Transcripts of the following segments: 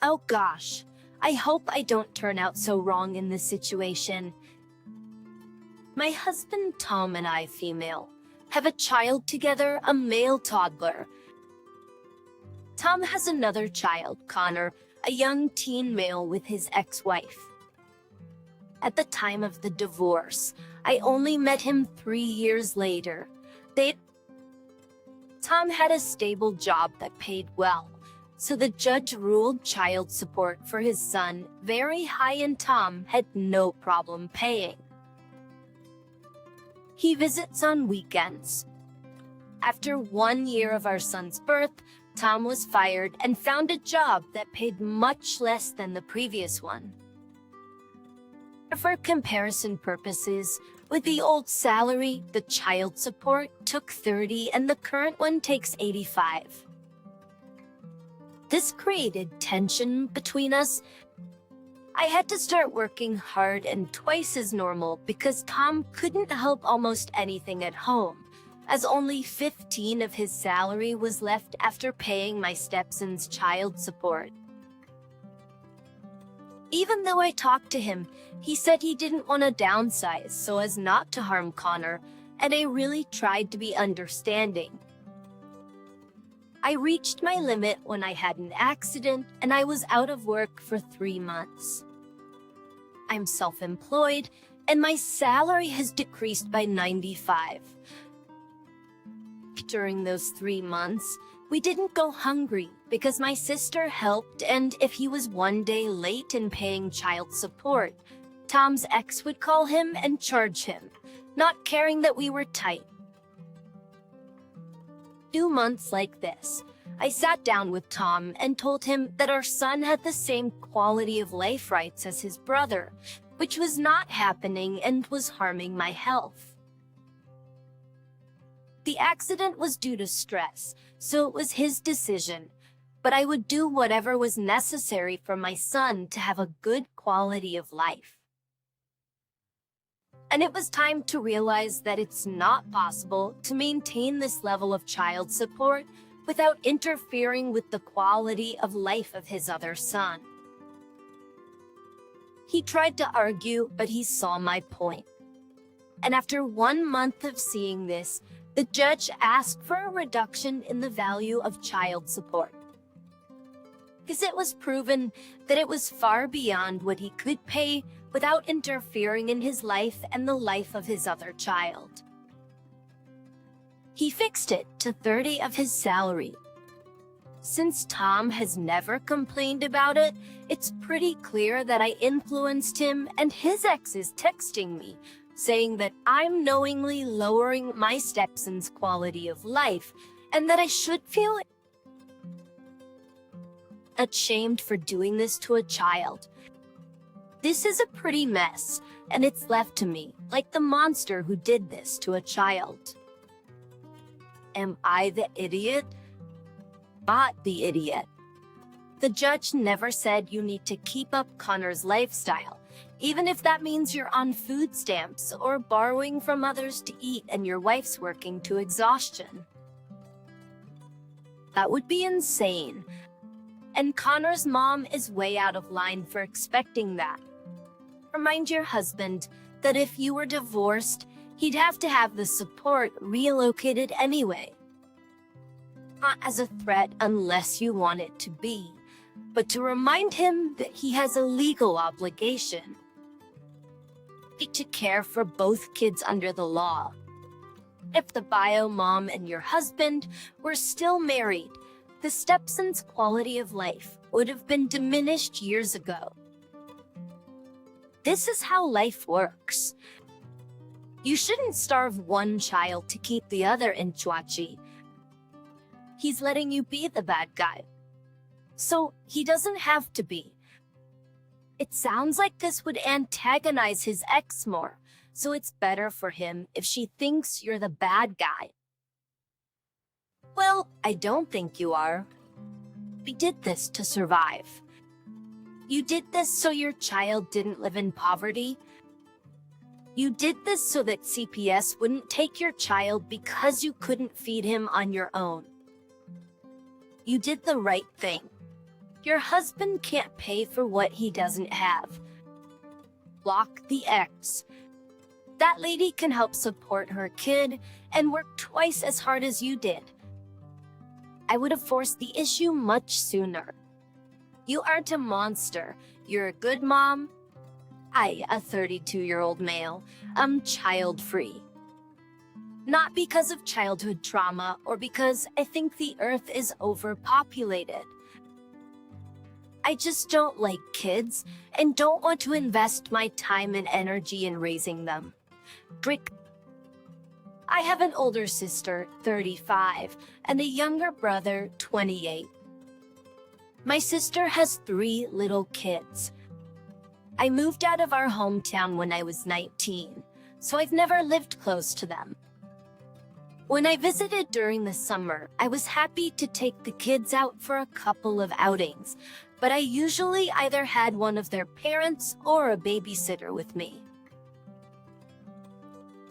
Oh gosh, I hope I don't turn out so wrong in this situation. My husband Tom and I, female, have a child together, a male toddler. Tom has another child, Connor, a young teen male with his ex-wife. At the time of the divorce, I only met him 3 years later. Tom had a stable job that paid well, so the judge ruled child support for his son very high, and Tom had no problem paying. He visits on weekends. After 1 year of our son's birth, Tom was fired and found a job that paid much less than the previous one. For comparison purposes, with the old salary, the child support took $30 and the current one takes $85. This created tension between us. I had to start working hard and twice as normal because Tom couldn't help almost anything at home, as only 15 of his salary was left after paying my stepson's child support. Even though I talked to him, he said he didn't want to downsize so as not to harm Connor, and I really tried to be understanding. I reached my limit when I had an accident and I was out of work for 3 months. I'm self-employed and my salary has decreased by $95. During those 3 months, we didn't go hungry because my sister helped, and if he was 1 day late in paying child support, Tom's ex would call him and charge him, not caring that we were tight. 2 months like this, I sat down with Tom and told him that our son had the same quality of life rights as his brother, which was not happening and was harming my health. The accident was due to stress, so it was his decision, but I would do whatever was necessary for my son to have a good quality of life. And it was time to realize that it's not possible to maintain this level of child support without interfering with the quality of life of his other son. He tried to argue, but he saw my point. And after 1 month of seeing this, the judge asked for a reduction in the value of child support, because it was proven that it was far beyond what he could pay without interfering in his life and the life of his other child. He fixed it to $30 of his salary. Since Tom has never complained about it, it's pretty clear that I influenced him, and his ex is texting me, saying that I'm knowingly lowering my stepson's quality of life and that I should feel ashamed for doing this to a child. This is a pretty mess, and it's left to me, like the monster who did this to a child. Am I the idiot? Not the idiot. The judge never said you need to keep up Connor's lifestyle, even if that means you're on food stamps or borrowing from others to eat and your wife's working to exhaustion. That would be insane. And Connor's mom is way out of line for expecting that. Remind your husband that if you were divorced, he'd have to have the support relocated anyway. Not as a threat unless you want it to be, but to remind him that he has a legal obligation to care for both kids under the law. If the bio mom and your husband were still married, the stepson's quality of life would have been diminished years ago. This is how life works. You shouldn't starve one child to keep the other in Chuachi. He's letting you be the bad guy. So he doesn't have to be. It sounds like this would antagonize his ex more, so it's better for him if she thinks you're the bad guy. Well, I don't think you are. We did this to survive. You did this so your child didn't live in poverty. You did this so that CPS wouldn't take your child because you couldn't feed him on your own. You did the right thing. Your husband can't pay for what he doesn't have. Block the ex. That lady can help support her kid and work twice as hard as you did. I would have forced the issue much sooner. You aren't a monster. You're a good mom. I, a 32-year-old male, am child-free. Not because of childhood trauma or because I think the earth is overpopulated. I just don't like kids and don't want to invest my time and energy in raising them. I have an older sister, 35, and a younger brother, 28. My sister has 3 little kids. I moved out of our hometown when I was 19, so I've never lived close to them. When I visited during the summer, I was happy to take the kids out for a couple of outings, but I usually either had one of their parents or a babysitter with me.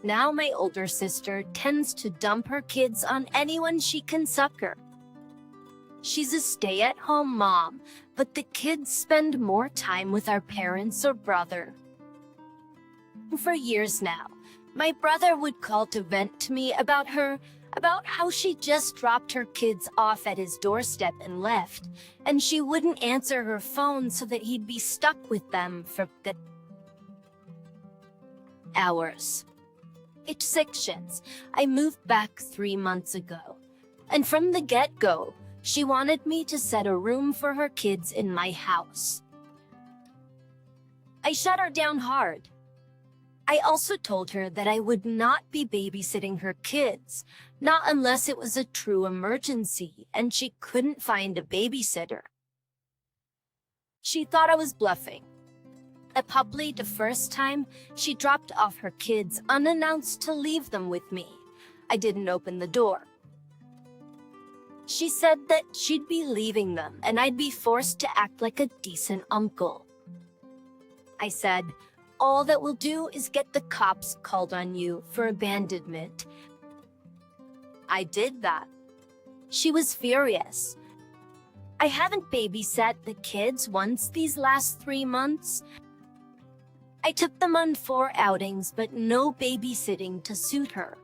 Now my older sister tends to dump her kids on anyone she can succor. She's a stay-at-home mom, but the kids spend more time with our parents or brother. For years now, my brother would call to vent to me about how she just dropped her kids off at his doorstep and left, and she wouldn't answer her phone so that he'd be stuck with them for the hours. It's sections. I moved back 3 months ago, and from the get-go, she wanted me to set a room for her kids in my house. I shut her down hard. I also told her that I would not be babysitting her kids, not unless it was a true emergency and she couldn't find a babysitter. She thought I was bluffing. Abruptly, the first time, she dropped off her kids unannounced to leave them with me. I didn't open the door. She said that she'd be leaving them and I'd be forced to act like a decent uncle. I said, all that we'll do is get the cops called on you for abandonment. I did that. She was furious. I haven't babysat the kids once these last 3 months. I took them on 4 outings, but no babysitting to suit her.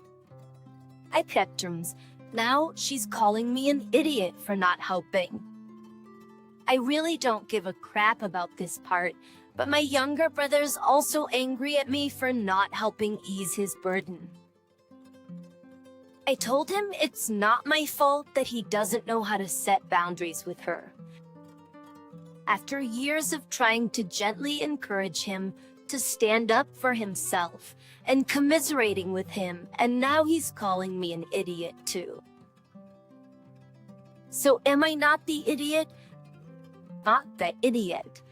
I kept terms. Now she's calling me an idiot for not helping. I really don't give a crap about this part, but my younger brother's also angry at me for not helping ease his burden. I told him it's not my fault that he doesn't know how to set boundaries with her. After years of trying to gently encourage him to stand up for himself and commiserating with him, and now he's calling me an idiot too. So am I not the idiot? Not the idiot.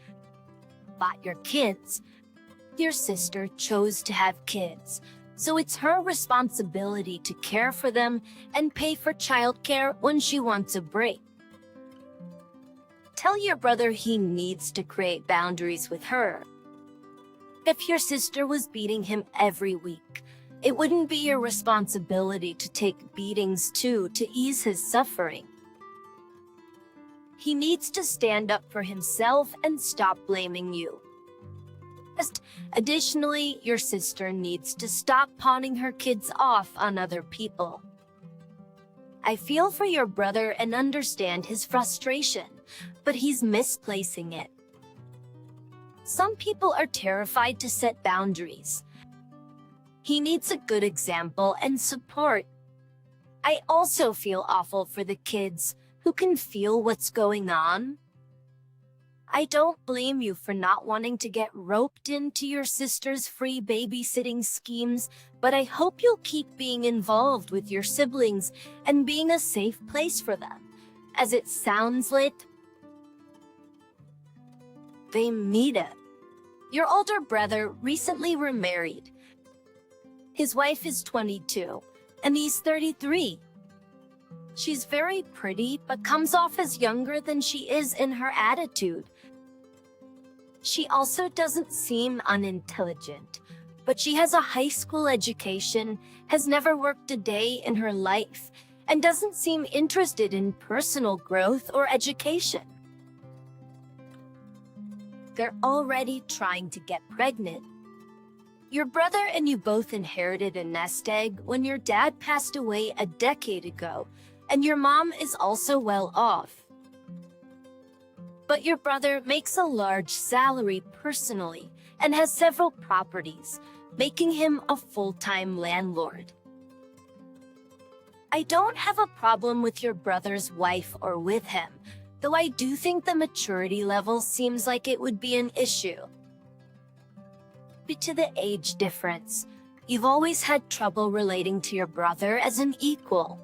But your kids. Your sister chose to have kids, so it's her responsibility to care for them and pay for childcare when she wants a break. Tell your brother he needs to create boundaries with her. If your sister was beating him every week, it wouldn't be your responsibility to take beatings too to ease his suffering. He needs to stand up for himself and stop blaming you. Additionally, your sister needs to stop pawning her kids off on other people. I feel for your brother and understand his frustration, but he's misplacing it. Some people are terrified to set boundaries. He needs a good example and support. I also feel awful for the kids who can feel what's going on. I don't blame you for not wanting to get roped into your sister's free babysitting schemes, but I hope you'll keep being involved with your siblings and being a safe place for them, as it sounds like they need it. Your older brother recently remarried. His wife is 22, and he's 33. She's very pretty, but comes off as younger than she is in her attitude. She also doesn't seem unintelligent, but she has a high school education, has never worked a day in her life, and doesn't seem interested in personal growth or education. they're already trying to get pregnant. Your brother and you both inherited a nest egg when your dad passed away a decade ago, and your mom is also well off. But your brother makes a large salary personally and has several properties, making him a full-time landlord. I don't have a problem with your brother's wife or with him, though I do think the maturity level seems like it would be an issue. Due to the age difference, you've always had trouble relating to your brother as an equal.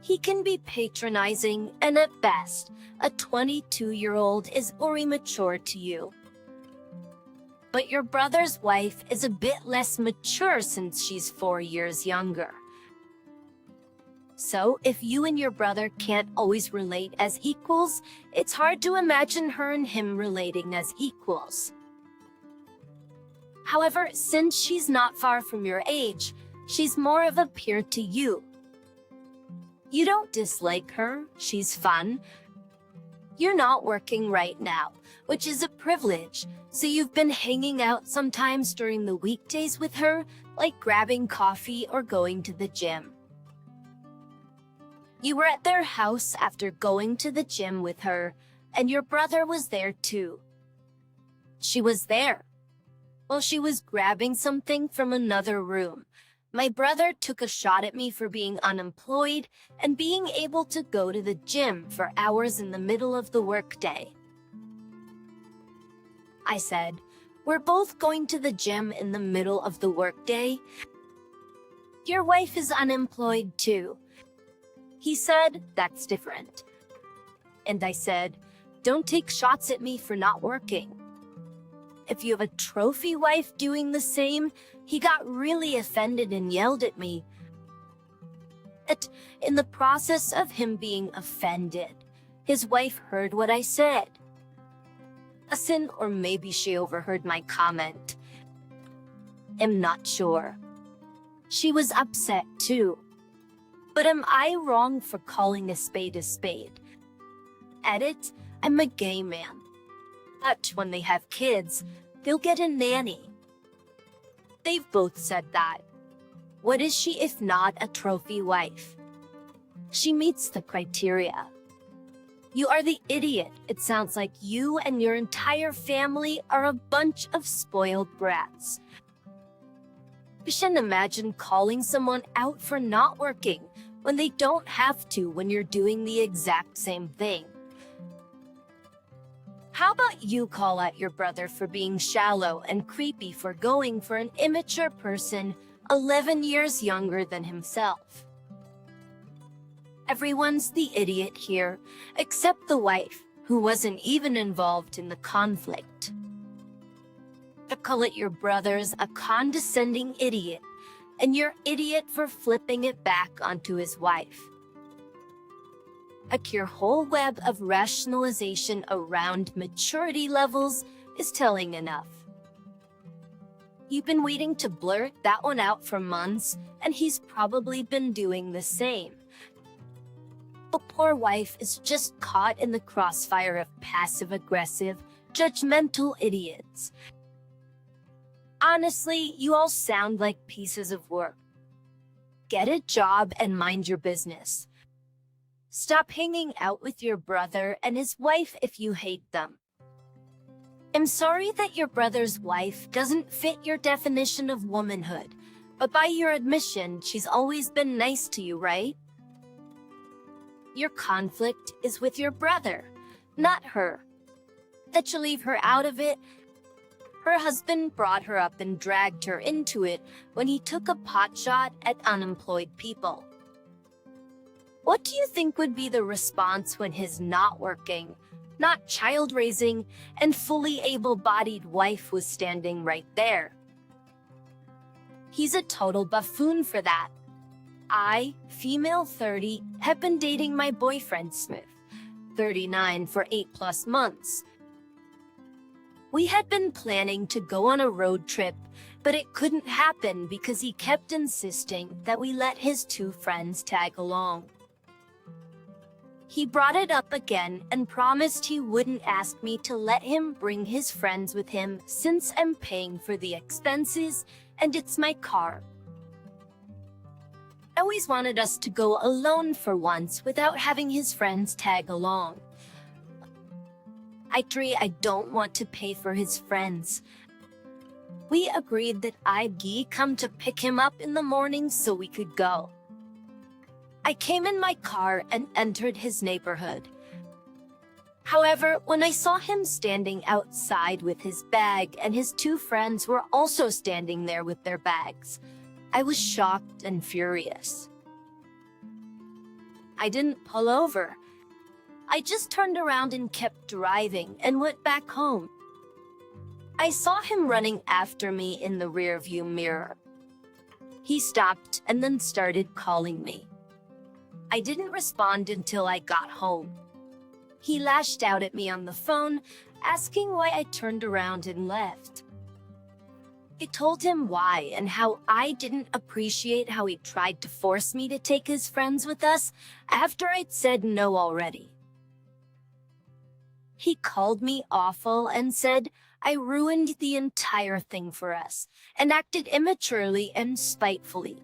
He can be patronizing, and at best, a 22-year-old is very mature to you. But your brother's wife is a bit less mature since she's 4 years younger. So, if you and your brother can't always relate as equals, it's hard to imagine her and him relating as equals. However, since she's not far from your age, she's more of a peer to you. You don't dislike her, she's fun. You're not working right now, which is a privilege, so you've been hanging out sometimes during the weekdays with her, like grabbing coffee or going to the gym. You were at their house after going to the gym with her, and your brother was there too. She was there. While she was grabbing something from another room, my brother took a shot at me for being unemployed and being able to go to the gym for hours in the middle of the workday. I said, "We're both going to the gym in the middle of the workday. Your wife is unemployed too." He said, "That's different." And I said, "Don't take shots at me for not working." If you have a trophy wife doing the same, he got really offended and yelled at me. In the process of him being offended, his wife heard what I said. A sin, or maybe she overheard my comment. I'm not sure. She was upset too. But am I wrong for calling a spade a spade? Edit, I'm a gay man. But when they have kids, they'll get a nanny. They've both said that. What is she if not a trophy wife? She meets the criteria. You are the idiot. It sounds like you and your entire family are a bunch of spoiled brats. You shouldn't imagine calling someone out for not working when they don't have to when you're doing the exact same thing. How about you call out your brother for being shallow and creepy for going for an immature person 11 years younger than himself? Everyone's the idiot here, except the wife, who wasn't even involved in the conflict. To call it your brother's a condescending idiot, and you're idiot for flipping it back onto his wife. Your whole web of rationalization around maturity levels is telling enough. You've been waiting to blurt that one out for months, and he's probably been doing the same. The poor wife is just caught in the crossfire of passive-aggressive, judgmental idiots. Honestly, you all sound like pieces of work. Get a job and mind your business. Stop hanging out with your brother and his wife if you hate them. I'm sorry that your brother's wife doesn't fit your definition of womanhood, but by your admission, she's always been nice to you, right? Your conflict is with your brother, not her. That you leave her out of it. Her husband brought her up and dragged her into it when he took a potshot at unemployed people. What do you think would be the response when his not working, not child-raising, and fully able-bodied wife was standing right there? He's a total buffoon for that. I, female 30, have been dating my boyfriend Smith, 39, for 8+ months. We had been planning to go on a road trip, but it couldn't happen because he kept insisting that we let his 2 friends tag along. He brought it up again and promised he wouldn't ask me to let him bring his friends with him since I'm paying for the expenses and it's my car. I always wanted us to go alone for once without having his friends tag along. I don't want to pay for his friends. We agreed that I'd come to pick him up in the morning so we could go. I came in my car and entered his neighborhood. However, when I saw him standing outside with his bag and his two friends were also standing there with their bags, I was shocked and furious. I didn't pull over. I just turned around and kept driving and went back home. I saw him running after me in the rearview mirror. He stopped and then started calling me. I didn't respond until I got home. He lashed out at me on the phone, asking why I turned around and left. I told him why and how I didn't appreciate how he tried to force me to take his friends with us after I'd said no already. He called me awful and said I ruined the entire thing for us and acted immaturely and spitefully.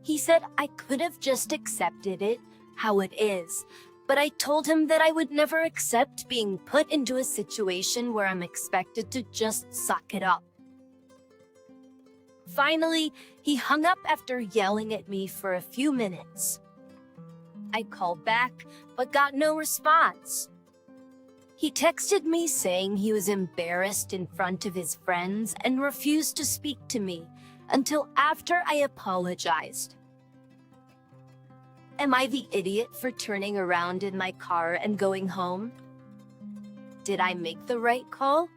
He said I could have just accepted it how it is, but I told him that I would never accept being put into a situation where I'm expected to just suck it up. Finally, he hung up after yelling at me for a few minutes. I called back, but got no response. He texted me saying he was embarrassed in front of his friends and refused to speak to me until after I apologized. Am I the idiot for turning around in my car and going home? Did I make the right call?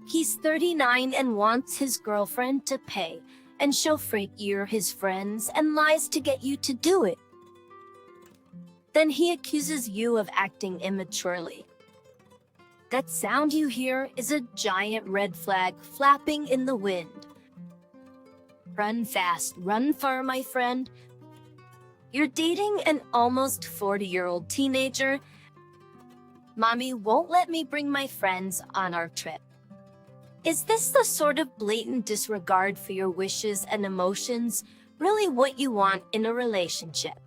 He's 39 and wants his girlfriend to pay and chauffeur his friends and lies to get you to do it. Then he accuses you of acting immaturely. That sound you hear is a giant red flag flapping in the wind. Run fast, run far, my friend. You're dating an almost 40-year-old teenager. Mommy won't let me bring my friends on our trip. Is this the sort of blatant disregard for your wishes and emotions really what you want in a relationship?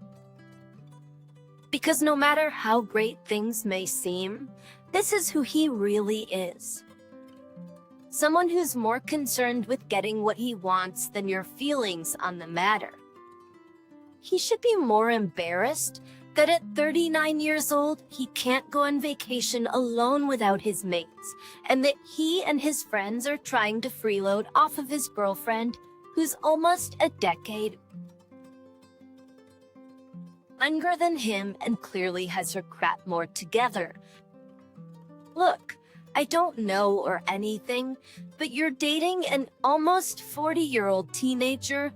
Because no matter how great things may seem, this is who he really is. Someone who's more concerned with getting what he wants than your feelings on the matter. He should be more embarrassed that at 39 years old, he can't go on vacation alone without his mates, and that he and his friends are trying to freeload off of his girlfriend, who's almost a decade younger than him and clearly has her crap more together. Look, I don't know or anything, but you're dating an almost 40-year-old teenager.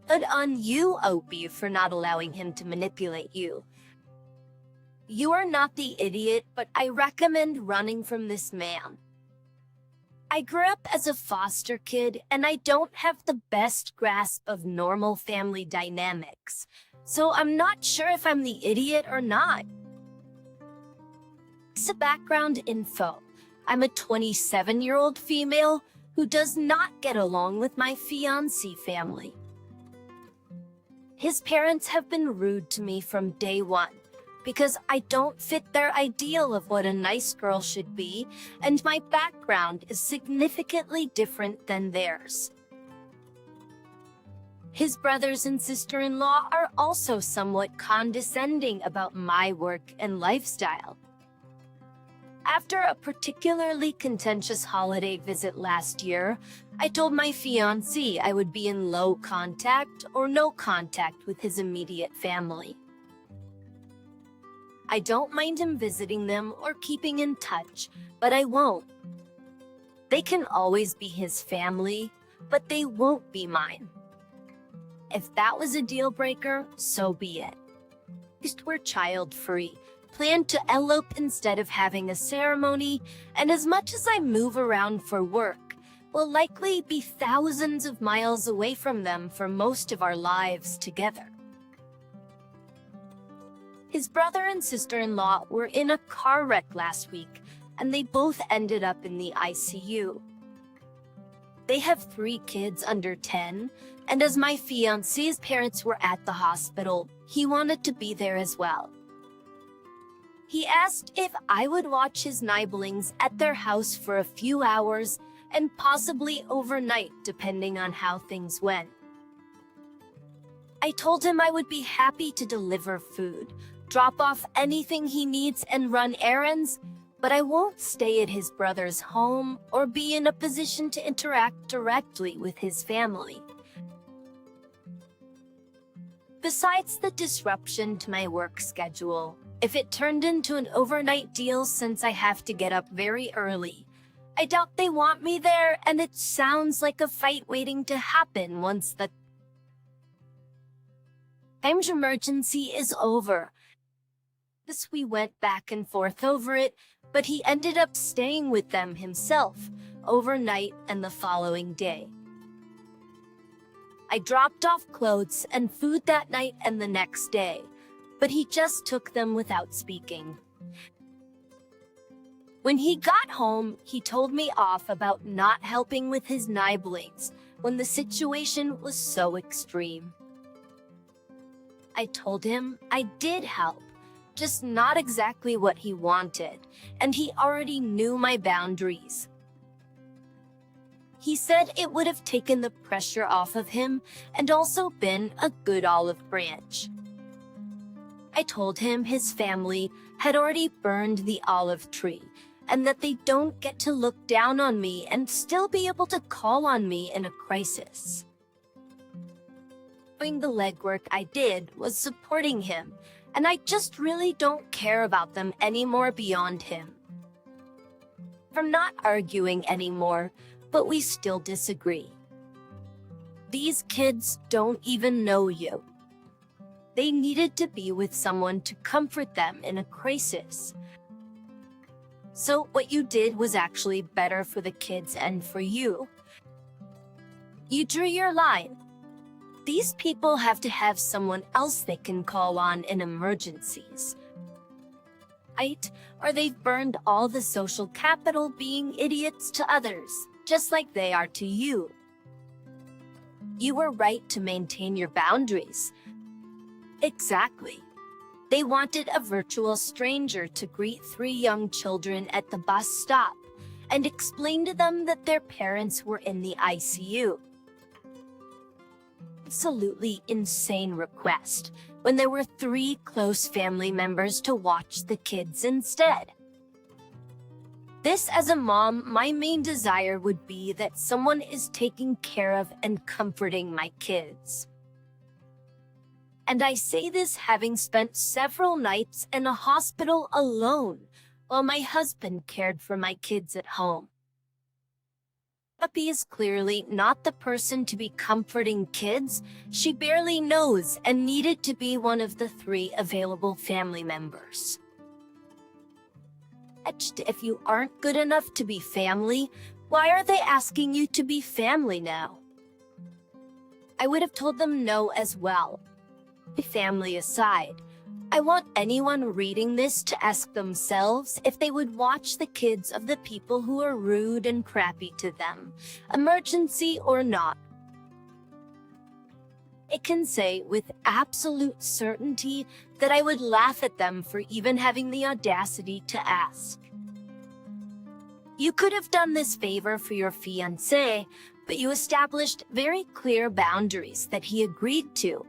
Good on you, Opie, for not allowing him to manipulate you. You are not the idiot, but I recommend running from this man. I grew up as a foster kid, and I don't have the best grasp of normal family dynamics, so I'm not sure if I'm the idiot or not. Some background info. I'm a 27-year-old female who does not get along with my fiancé family. His parents have been rude to me from day one because I don't fit their ideal of what a nice girl should be, and my background is significantly different than theirs. His brothers and sister-in-law are also somewhat condescending about my work and lifestyle. After a particularly contentious holiday visit last year, I told my fiancé I would be in low contact or no contact with his immediate family. I don't mind him visiting them or keeping in touch, but I won't. They can always be his family, but they won't be mine. If that was a deal breaker, so be it. At least we're child-free. Plan to elope instead of having a ceremony, and as much as I move around for work, we'll likely be thousands of miles away from them for most of our lives together. His brother and sister-in-law were in a car wreck last week, and they both ended up in the ICU. They have 3 kids under 10, and as my fiancé's parents were at the hospital, he wanted to be there as well. He asked if I would watch his nibblings at their house for a few hours and possibly overnight depending on how things went. I told him I would be happy to deliver food, drop off anything he needs and run errands, but I won't stay at his brother's home or be in a position to interact directly with his family. Besides the disruption to my work schedule, if it turned into an overnight deal since I have to get up very early, I doubt they want me there, and it sounds like a fight waiting to happen once the time's emergency is over. This we went back and forth over it, but he ended up staying with them himself overnight and the following day. I dropped off clothes and food that night and the next day, but he just took them without speaking. When he got home, he told me off about not helping with his nibblings when the situation was so extreme. I told him I did help, just not exactly what he wanted, and he already knew my boundaries. He said it would have taken the pressure off of him and also been a good olive branch. I told him his family had already burned the olive tree and that they don't get to look down on me and still be able to call on me in a crisis. Doing the legwork I did was supporting him, and I just really don't care about them anymore beyond him. I'm not arguing anymore, but we still disagree. These kids don't even know you. They needed to be with someone to comfort them in a crisis. So what you did was actually better for the kids and for you. You drew your line. These people have to have someone else they can call on in emergencies. Right? Or they've burned all the social capital being idiots to others, just like they are to you. You were right to maintain your boundaries. Exactly. They wanted a virtual stranger to greet 3 young children at the bus stop and explain to them that their parents were in the ICU. Absolutely insane request when there were 3 close family members to watch the kids instead. This, as a mom, my main desire would be that someone is taking care of and comforting my kids. And I say this having spent several nights in a hospital alone while my husband cared for my kids at home. Puppy is clearly not the person to be comforting kids she barely knows and needed to be one of the 3 available family members. If you aren't good enough to be family, why are they asking you to be family now? I would have told them no as well. Family aside, I want anyone reading this to ask themselves if they would watch the kids of the people who are rude and crappy to them, emergency or not. I can say with absolute certainty that I would laugh at them for even having the audacity to ask. You could have done this favor for your fiancé, but you established very clear boundaries that he agreed to,